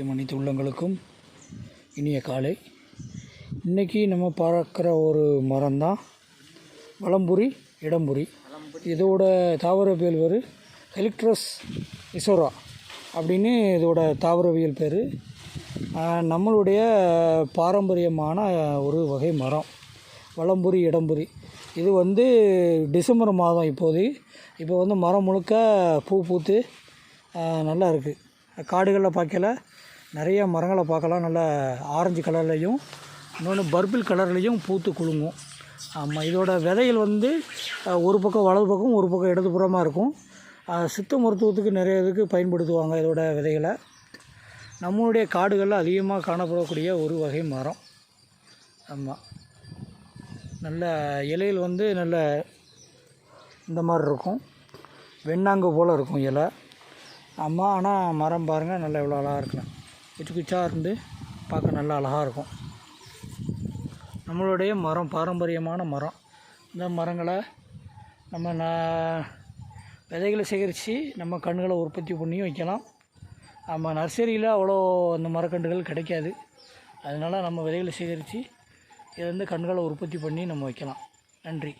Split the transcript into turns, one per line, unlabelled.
அனைத்து உள்ளங்களுக்கும் இனிய காலை. இன்றைக்கி நம்ம பார்க்குற ஒரு மரம் தான் வலம்புரி இடம்புரி. இதோட தாவரவியல் பேர் ஹெலிக்ட்ரஸ் இசோரா அப்படின்னு இதோட தாவரவியல் பேர். நம்மளுடைய பாரம்பரியமான ஒரு வகை மரம் வலம்புரி இடம்புரி. இது டிசம்பர் மாதம் இப்போ மரம் முழுக்க பூ பூத்து நல்லா இருக்குது. காடுகளில் பார்க்கல நிறைய மரங்களை பார்க்கலாம். நல்லா ஆரஞ்சு கலர்லேயும் இன்னொன்று பர்பிள் கலர்லேயும் பூத்து குலுங்கும். ஆமாம், இதோட விதைகள் ஒரு பக்கம் வலது பக்கம் ஒரு பக்கம் இடதுபுறமாக இருக்கும். சித்த மருத்துவத்துக்கு நிறைய இதுக்கு பயன்படுத்துவாங்க இதோட விதைகளை. நம்மளுடைய காடுகளில் அதிகமாக காணப்படக்கூடிய ஒரு வகை மரம். ஆமாம், நல்ல இலைகள் நல்ல இந்த மாதிரி இருக்கும், வெண்ணாங்கு போல் இருக்கும் இலை. ஆமாம், ஆனால் மரம் பாருங்கள் நல்லா எவ்வளோ அழகாக இருக்கலாம். குச்சி குச்சாக இருந்து பார்க்க நல்லா அழகாக இருக்கும். நம்மளுடைய மரம் பாரம்பரியமான மரம். இந்த மரங்களை நம்ம விதைகளை சேகரித்து நம்ம கன்றுகளை உற்பத்தி பண்ணியும் வைக்கலாம். நம்ம நர்சரியில் அவ்வளோ அந்த மரக்கன்றுகள் கிடைக்காது. அதனால் நம்ம விதைகளை சேகரித்து கன்றுகளை உற்பத்தி பண்ணி நம்ம வைக்கலாம். நன்றி.